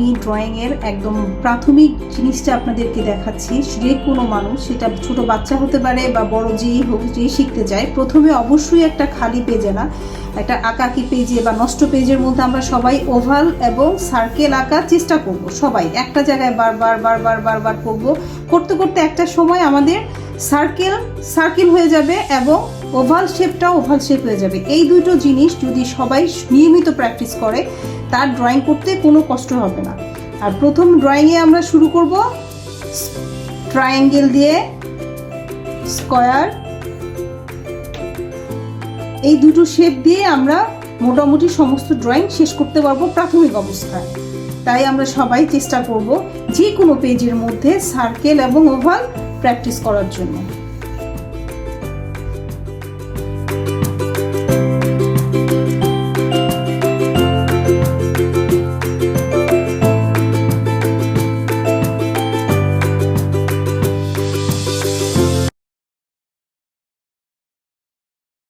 আমি ড্রয়িংয়ের একদম প্রাথমিক জিনিসটা আপনাদেরকে দেখাচ্ছি। যে কোনো মানুষ, সেটা ছোট বাচ্চা হতে পারে বা বড় যেই হোক, যেই শিখতে চায়, প্রথমে অবশ্যই একটা খালি পেজে না, একটা আঁকাকি পেজে বা নষ্ট পেজের মধ্যে আমরা সবাই ওভাল এবং সার্কেল আঁকার চেষ্টা করব। সবাই একটা জায়গায় বারবার করতে করতে একটা সময় আমাদের সার্কেল হয়ে যাবে এবং ওভাল শেপটাও ওভাল শেপ হয়ে যাবে। এই দুটো জিনিস যদি সবাই নিয়মিত প্র্যাকটিস করে, তার ড্রয়িং করতে কোনো কষ্ট হবে না। আর প্রথম ড্রয়িংয়ে আমরা শুরু করব ট্রায়াঙ্গেল দিয়ে, স্কয়ার, এই দুটো শেপ দিয়ে আমরা মোটামুটি সমস্ত ড্রয়িং শেষ করতে পারবো প্রাথমিক অবস্থায়। তাই আমরা সবাই চেষ্টা করব যে কোনো পেজের মধ্যে সার্কেল এবং ওভাল প্র্যাকটিস করার জন্য।